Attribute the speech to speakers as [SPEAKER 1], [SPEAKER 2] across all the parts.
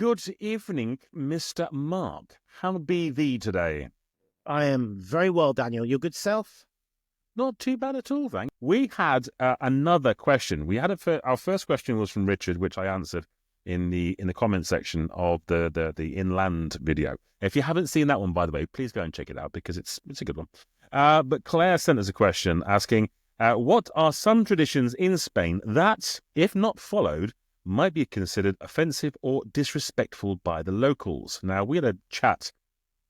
[SPEAKER 1] Good evening, Mr. Mark. How be thee today?
[SPEAKER 2] I am very well, Daniel. Your good self?
[SPEAKER 1] Not too bad at all, thanks. We had another question. We had our first question was from Richard, which I answered in the comment section of the inland video. If you haven't seen that one, by the way, please go and check it out because it's a good one. But Claire sent us a question asking, what are some traditions in Spain that, if not followed, might be considered offensive or disrespectful by the locals? Now, we had a chat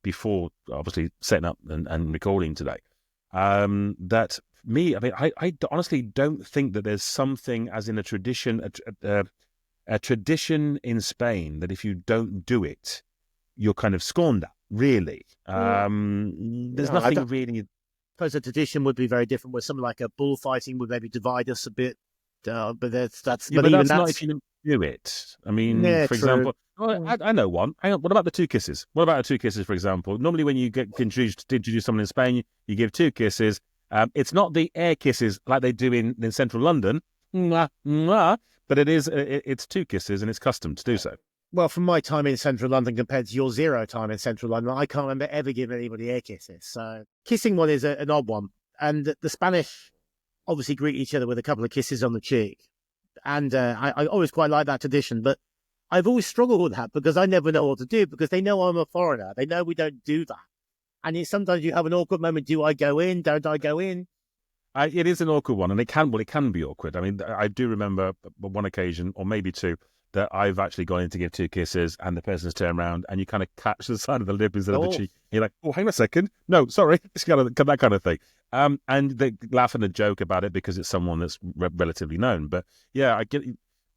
[SPEAKER 1] before, obviously, setting up and recording today. I honestly don't think that there's something as in a tradition in Spain that if you don't do it, you're kind of scorned at, really. There's nothing really.
[SPEAKER 2] I suppose a tradition would be very different, where something like a bullfighting would maybe divide us a bit. But that's
[SPEAKER 1] not if you don't do it. I mean,
[SPEAKER 2] yeah,
[SPEAKER 1] for example, I know one. Hang on, what about the two kisses? What about the two kisses, for example? Normally, when you get introduced to introduce someone in Spain, you give two kisses. It's not the air kisses like they do in central London, mwah, mwah, but it's two kisses, and it's custom to do so.
[SPEAKER 2] Well, from my time in central London compared to your 0 time in central London, I can't remember ever giving anybody air kisses. So kissing one is an odd one, and the Spanish obviously greet each other with a couple of kisses on the cheek. And I always quite like that tradition, but I've always struggled with that because I never know what to do because they know I'm a foreigner. They know we don't do that. And sometimes you have an awkward moment. Do I go in? Don't I go in?
[SPEAKER 1] It is an awkward one, and it can be awkward. I mean, I do remember one occasion, or maybe two, that I've actually gone in to give two kisses and the person's turned around and you kind of catch the side of the lip instead of the cheek. You're like, oh, hang on a second. No, sorry. It's that kind of thing. And they laugh and joke about it because it's someone that's relatively known. But yeah, I get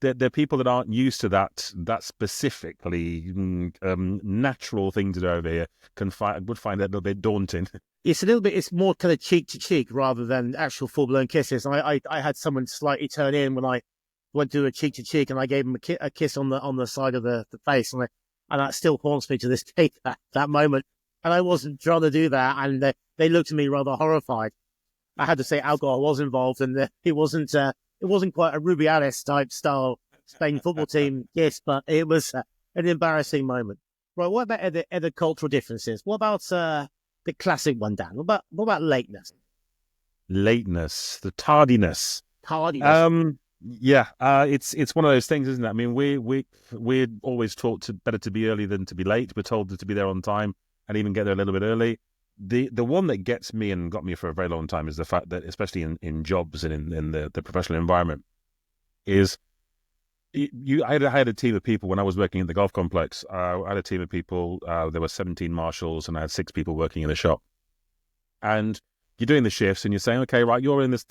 [SPEAKER 1] there are people that aren't used to that specifically natural thing to do over here would find that a little bit daunting.
[SPEAKER 2] It's more kind of cheek to cheek rather than actual full-blown kisses. I had someone slightly turn in when I went to a cheek to cheek, and I gave him a kiss on the side of the face, and that still haunts me to this day. That moment, and I wasn't trying to do that, and they looked at me rather horrified. I had to say alcohol was involved, and it wasn't quite a Rubiales type style Spain football team kiss, but it was an embarrassing moment. Right, what about other cultural differences? What about the classic one, Dan? What about lateness?
[SPEAKER 1] Lateness, the tardiness.
[SPEAKER 2] Tardiness.
[SPEAKER 1] Yeah, it's one of those things, isn't it? I mean, we're always taught better to be early than to be late. We're told to be there on time and even get there a little bit early. The one that gets me and got me for a very long time is the fact that, especially in jobs and in the professional environment, is I had a team of people when I was working at the golf complex. I had a team of people. There were 17 marshals, and I had 6 people working in the shop, and you're doing the shifts and you're saying, okay, right, you're in this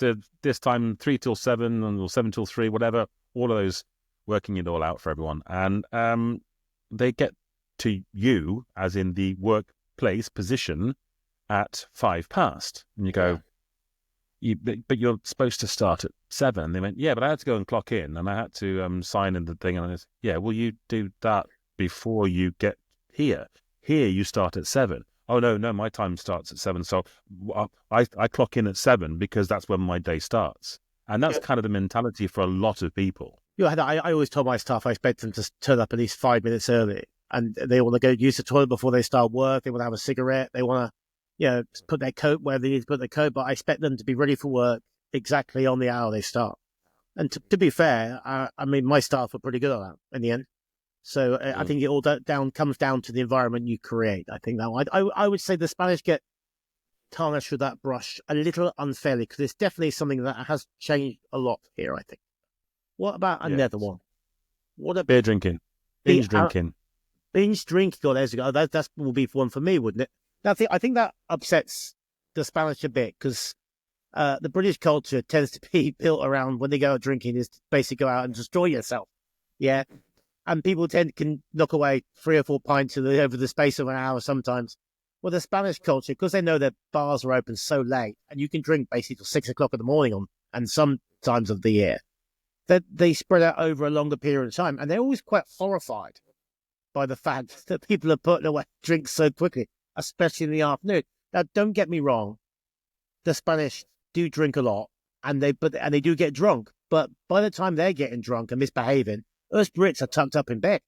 [SPEAKER 1] time 3 till 7 or 7 till 3, whatever, all of those, working it all out for everyone. And they get to you, as in the workplace position, at 5 past. And you go, but you're supposed to start at 7. They went, yeah, but I had to go and clock in and I had to sign in the thing. And I said, yeah, well, you do that before you get here. Here you start at 7. Oh, no, my time starts at 7. So I clock in at 7 because that's when my day starts. And that's kind of the mentality for a lot of people.
[SPEAKER 2] Yeah, I always told my staff I expect them to turn up at least 5 minutes early. And they want to go use the toilet before they start work. They want to have a cigarette. They want to, put their coat where they need to put their coat. But I expect them to be ready for work exactly on the hour they start. And to be fair, I mean, my staff are pretty good at that in the end. So I think it all comes down to the environment you create. I think that I would say the Spanish get tarnished with that brush a little unfairly because it's definitely something that has changed a lot here, I think. What about another one? What about
[SPEAKER 1] beer drinking? Binge drinking.
[SPEAKER 2] Binge drinking. God, there's a go. That will be one for me, wouldn't it? I think that upsets the Spanish a bit because the British culture tends to be built around when they go out drinking is to basically go out and destroy yourself. Yeah. And people can knock away 3 or 4 pints over the space of an hour sometimes. Well, the Spanish culture, because they know their bars are open so late, and you can drink basically till 6 o'clock in the morning and some times of the year, that they spread out over a longer period of time. And they're always quite horrified by the fact that people are putting away drinks so quickly, especially in the afternoon. Now, don't get me wrong. The Spanish do drink a lot and they do get drunk. But by the time they're getting drunk and misbehaving, us Brits are tucked up in bed.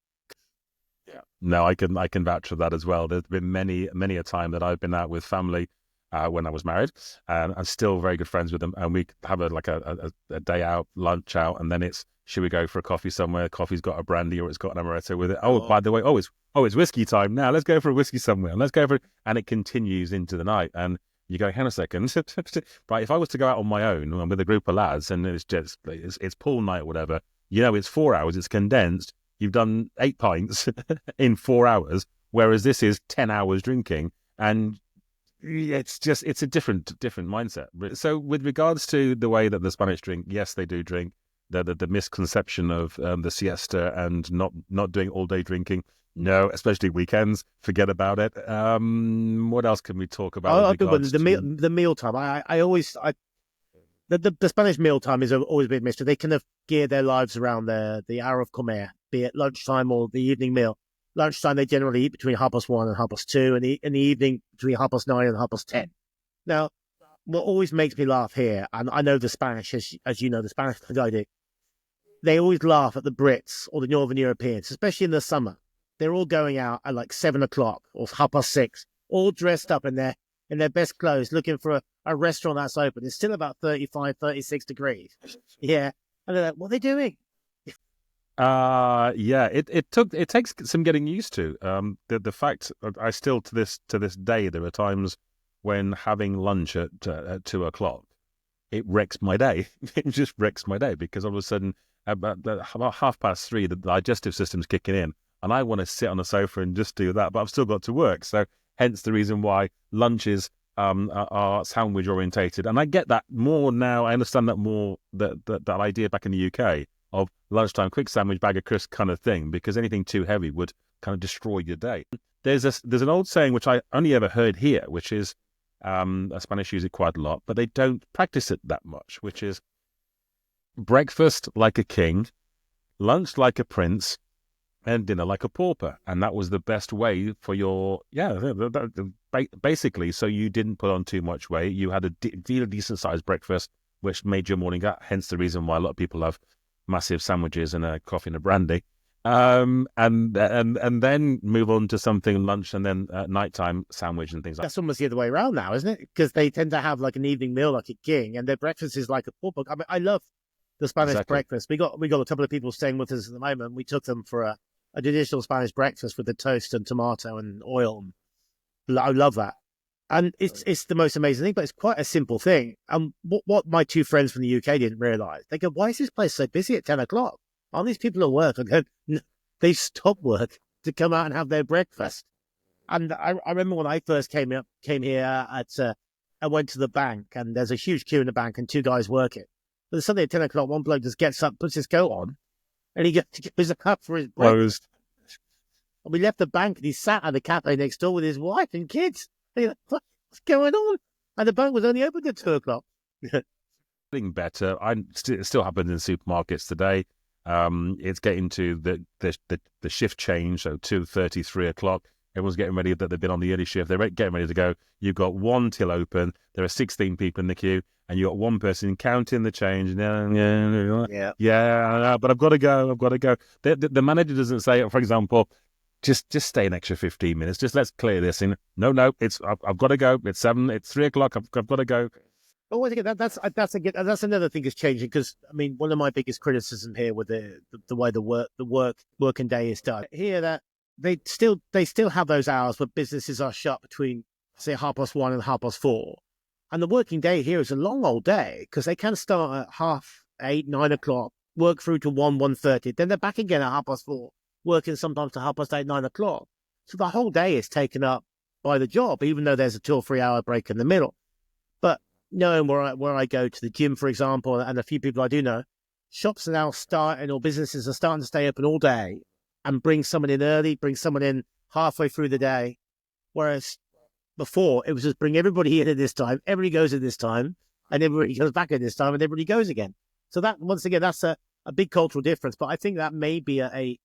[SPEAKER 1] No, I can vouch for that as well. There's been many a time that I've been out with family when I was married, and I'm still very good friends with them. And we have a day out, lunch out, and then it's should we go for a coffee somewhere? Coffee's got a brandy or it's got an amaretto with it. Oh, by
[SPEAKER 2] Oh,
[SPEAKER 1] the way, it's whiskey time now. Let's go for a whiskey somewhere. And let's go for and it continues into the night. And you go, hang on a second, right? If I was to go out on my own and with a group of lads, and it's pool night or whatever, it's 4 hours, it's condensed. You've done 8 pints in 4 hours, whereas this is 10 hours drinking, and it's a different mindset. So with regards to the way that the Spanish drink, yes, they do drink. The misconception of the siesta and not doing all day drinking. No, especially weekends. Forget about it. What else can we talk about with
[SPEAKER 2] I think
[SPEAKER 1] regards to?
[SPEAKER 2] the meal time. I always the Spanish meal time is always a bit mystery. They kind of gear their lives around the hour of comer, be it lunchtime or the evening meal. Lunchtime they generally eat between 1:30 and 2:30, and in the evening between 9:30 and 10:30. Now, what always makes me laugh here, and I know the Spanish, as you know, the Spanish as I do, they always laugh at the Brits or the Northern Europeans, especially in the summer. They're all going out at like 7 o'clock or 6:30, all dressed up in their best clothes, looking for a restaurant that's open. It's still about 35, 36 degrees. Yeah. And they're like, what are they doing?
[SPEAKER 1] Yeah, it takes some getting used to. The fact I still to this day there are times when having lunch at 2 o'clock, it wrecks my day. It just wrecks my day because all of a sudden about 3:30 the digestive system's kicking in, and I want to sit on the sofa and just do that, but I've still got to work. So hence the reason why lunches are sandwich orientated, and I get that more now. I understand that more that idea back in the UK of lunchtime quick sandwich, bag of crisps kind of thing, because anything too heavy would kind of destroy your day. There's an old saying which I only ever heard here, which is Spanish use it quite a lot, but they don't practice it that much, which is breakfast like a king, lunch like a prince, and dinner like a pauper. And that was the best way for your, basically, so you didn't put on too much weight. You had a really decent sized breakfast, which made your morning up. Hence the reason why a lot of people have massive sandwiches and a coffee and a brandy. And then move on to something lunch and then nighttime sandwich and things like that.
[SPEAKER 2] That's almost the other way around now, isn't it? Because they tend to have like an evening meal like a king, and their breakfast is like a pork. I mean, I love the Spanish
[SPEAKER 1] Exactly.
[SPEAKER 2] breakfast. We got a couple of people staying with us at the moment. We took them for a traditional Spanish breakfast with the toast and tomato and oil. I love that. And it's the most amazing thing, but it's quite a simple thing. And what my two friends from the UK didn't realise, they go, why is this place so busy at 10 o'clock? Aren't these people at work? I go, no, they've stopped work to come out and have their breakfast. And I remember when I first came here I went to the bank, and there's a huge queue in the bank and two guys working. But suddenly at 10 o'clock, one bloke just gets up, puts his coat on, and he goes up for his breakfast.
[SPEAKER 1] Closed.
[SPEAKER 2] And we left the bank, and he sat at the cafe next door with his wife and kids. And you're like, what's going on? And the bank was only open at 2 o'clock.
[SPEAKER 1] Getting better. It still happens in supermarkets today. It's getting to the shift change, so 2:30, 3 o'clock. Everyone's getting ready that they've been on the early shift. They're getting ready to go. You've got one till open. There are 16 people in the queue, and you've got one person counting the change. Yeah. But I've got to go. The manager doesn't say, for example, just stay an extra 15 minutes. Just let's clear this. And no, I've got to go. It's 7. It's 3 o'clock. I've got to go.
[SPEAKER 2] Oh, I think that's another thing that's changing, because I mean, one of my biggest criticism here with the way the working day is done here, that they still have those hours where businesses are shut between, say, 1:30 and 4:30, and the working day here is a long old day, because they can start at 8:30, 9 o'clock, work through to 1:30, then they're back again at 4:30, working sometimes to 8:30, 9 o'clock. So the whole day is taken up by the job, even though there's a 2 or 3 hour break in the middle. But knowing where I go to the gym, for example, and a few people I do know, shops are now starting, or businesses are starting to stay open all day and bring someone in early, bring someone in halfway through the day. Whereas before, it was just bring everybody in at this time, everybody goes at this time, and everybody goes back at this time, and everybody goes again. So that, once again, that's a big cultural difference. But I think that may be a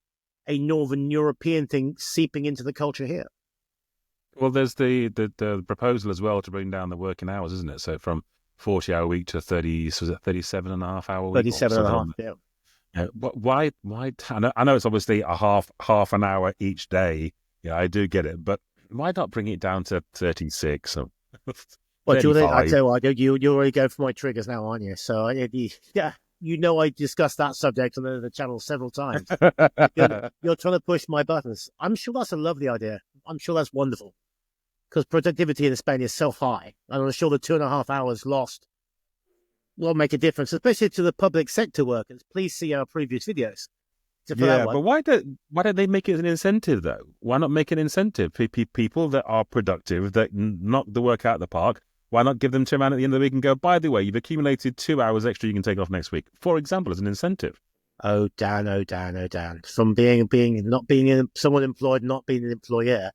[SPEAKER 2] Northern European thing seeping into the culture here.
[SPEAKER 1] Well, there's the proposal as well to bring down the working hours, isn't it? So from 40-hour week to 37.5 hour week.
[SPEAKER 2] 37 and a half, yeah.
[SPEAKER 1] But why? I know it's obviously a half an hour each day. Yeah, I do get it, but why not bring it down to 36 or
[SPEAKER 2] What you? I
[SPEAKER 1] 35?
[SPEAKER 2] tell you what, you already go for my triggers now, aren't you? So yeah, I discussed that subject on the channel several times. You're trying to push my buttons. I'm sure that's a lovely idea. I'm sure that's wonderful because productivity in Spain is so high, and I'm sure the 2.5 hours lost will make a difference, especially to the public sector workers. Please see our previous videos. So for that
[SPEAKER 1] Yeah, but
[SPEAKER 2] one,
[SPEAKER 1] why don't they make it an incentive though? Why not make an incentive for people that are productive, that knock the work out of the park? Why not give them to a man at the end of the week and go, by the way, you've accumulated 2 hours extra you can take off next week, for example, as an incentive.
[SPEAKER 2] oh Dan, oh Dan, oh Dan, from not being someone employed, not being an employer.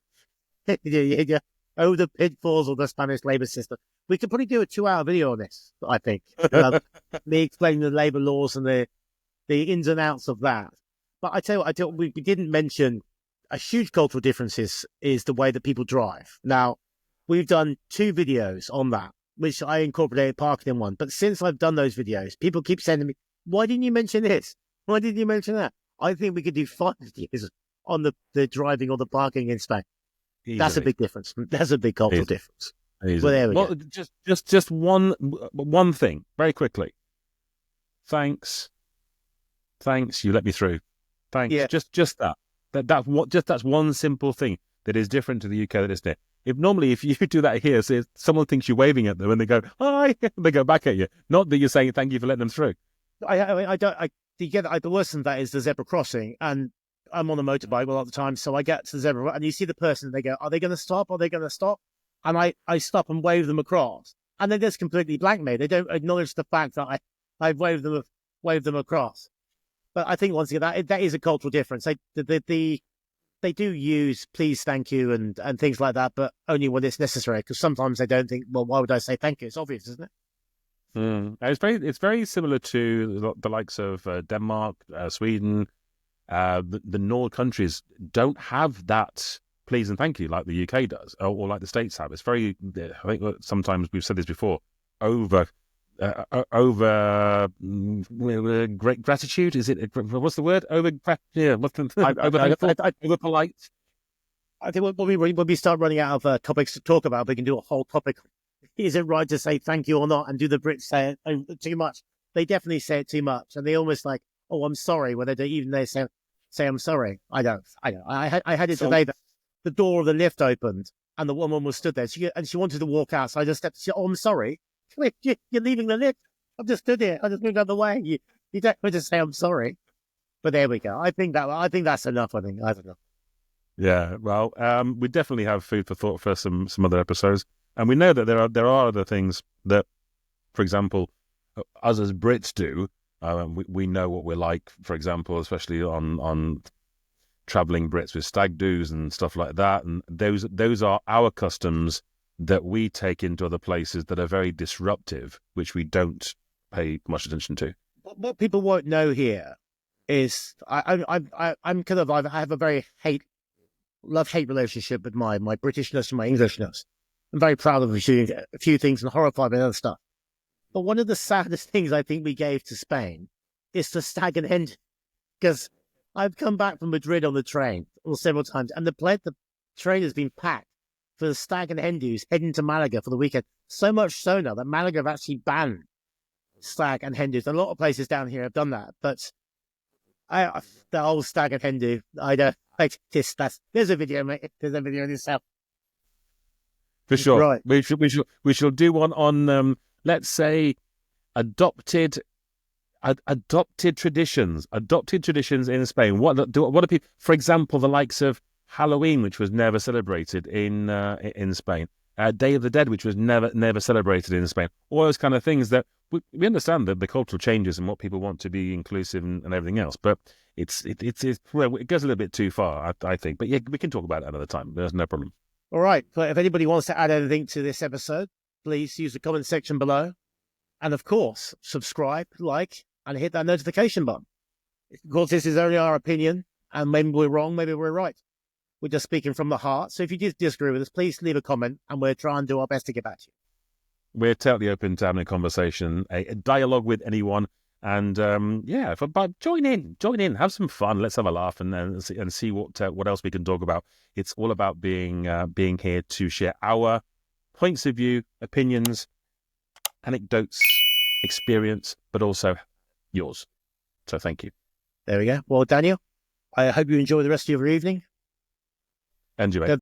[SPEAKER 2] Oh, the pitfalls of the Spanish labor system. We could probably do a 2-hour video on this, I think. Me explaining the labor laws and the ins and outs of that. But I tell you what, we didn't mention a huge cultural difference is the way that people drive. Now, we've done 2 videos on that, which I incorporated parking in one. But since I've done those videos, people keep saying to me, why didn't you mention this? Why didn't you mention that? I think we could do 5 videos on the driving or the parking in Spain. That's a
[SPEAKER 1] Easily.
[SPEAKER 2] big difference. That's a big cultural difference.
[SPEAKER 1] Easily.
[SPEAKER 2] Well, there we go.
[SPEAKER 1] Just one thing, very quickly. Thanks. You let me through. Thanks.
[SPEAKER 2] Yeah.
[SPEAKER 1] Just that. That's one simple thing that is different to the UK that isn't it? If you do that here, so someone thinks you're waving at them and they go, hi, they go back at you. Not that you're saying thank you for letting them through.
[SPEAKER 2] The worst than that is the zebra crossing, and I'm on a motorbike a lot of the time, so I get to the zebra and you see the person, they go, are they going to stop? Are they going to stop? And I stop and wave them across, and they just completely blank me. They don't acknowledge the fact that I waved them across. But I think once again that is a cultural difference. They do use please, thank you, and things like that, but only when it's necessary. Because sometimes they don't think, well, why would I say thank you? It's obvious, isn't it?
[SPEAKER 1] It's very similar to the likes of Denmark, Sweden. The Nord countries don't have that please and thank you like the UK does, or like the States have. It's very, I think sometimes we've said this before, over great gratitude. Is it? What's the word? Over over polite.
[SPEAKER 2] I think when we start running out of topics to talk about, we can do a whole topic. Is it right to say thank you or not? And do the Brits say it too much? They definitely say it too much, and they almost like, oh, I'm sorry, when they say I'm sorry. I don't. I had it today that the door of the lift opened and the woman was stood there. She wanted to walk out, so I just stepped. She said, oh, I'm sorry. You're leaving the lift. I've just stood here. I just moved out of the way. You don't have to say I'm sorry. But there we go. I think that's enough. I don't know.
[SPEAKER 1] Yeah, well, we definitely have food for thought for some other episodes, and we know that there are other things that, for example, us as Brits do. We know what we're like, for example, especially on traveling Brits with stag do's and stuff like that, and those are our customs that we take into other places that are very disruptive, which we don't pay much attention to.
[SPEAKER 2] What people won't know here is I have a very love-hate relationship with my Britishness and my Englishness. I'm very proud of a few things and horrified by other stuff. But one of the saddest things I think we gave to Spain is the stag and hen, because I've come back from Madrid on the train several times, and the train has been packed for the stag and hen do's heading to Malaga for the weekend. So much so now that Malaga have actually banned stag and hen do's. A lot of places down here have done that, but the whole stag and hen do, I don't like this. There's a video, mate. There's a video in itself.
[SPEAKER 1] For sure,
[SPEAKER 2] Right.
[SPEAKER 1] We shall do one on let's say adopted traditions in Spain. What do people, for example, the likes of Halloween, which was never celebrated in Spain, Day of the Dead, which was never celebrated in Spain. All those kind of things that we understand that the cultural changes and what people want to be inclusive and everything else, but it goes a little bit too far, I think. But yeah, we can talk about it another time. There's no problem.
[SPEAKER 2] All right. But if anybody wants to add anything to this episode, please use the comment section below. And of course, subscribe, like, and hit that notification button. Of course, this is only our opinion, and maybe we're wrong, maybe we're right. We're just speaking from the heart. So if you disagree with us, please leave a comment, and we'll try and do our best to get back to you.
[SPEAKER 1] We're totally open to having a conversation, a dialogue with anyone. And but join in, have some fun, let's have a laugh, and see what else we can talk about. It's all about being here to share our points of view, opinions, anecdotes, experience, but also yours. So thank you.
[SPEAKER 2] There we go. Well, Daniel, I hope you enjoy the rest of your evening.
[SPEAKER 1] And you, mate.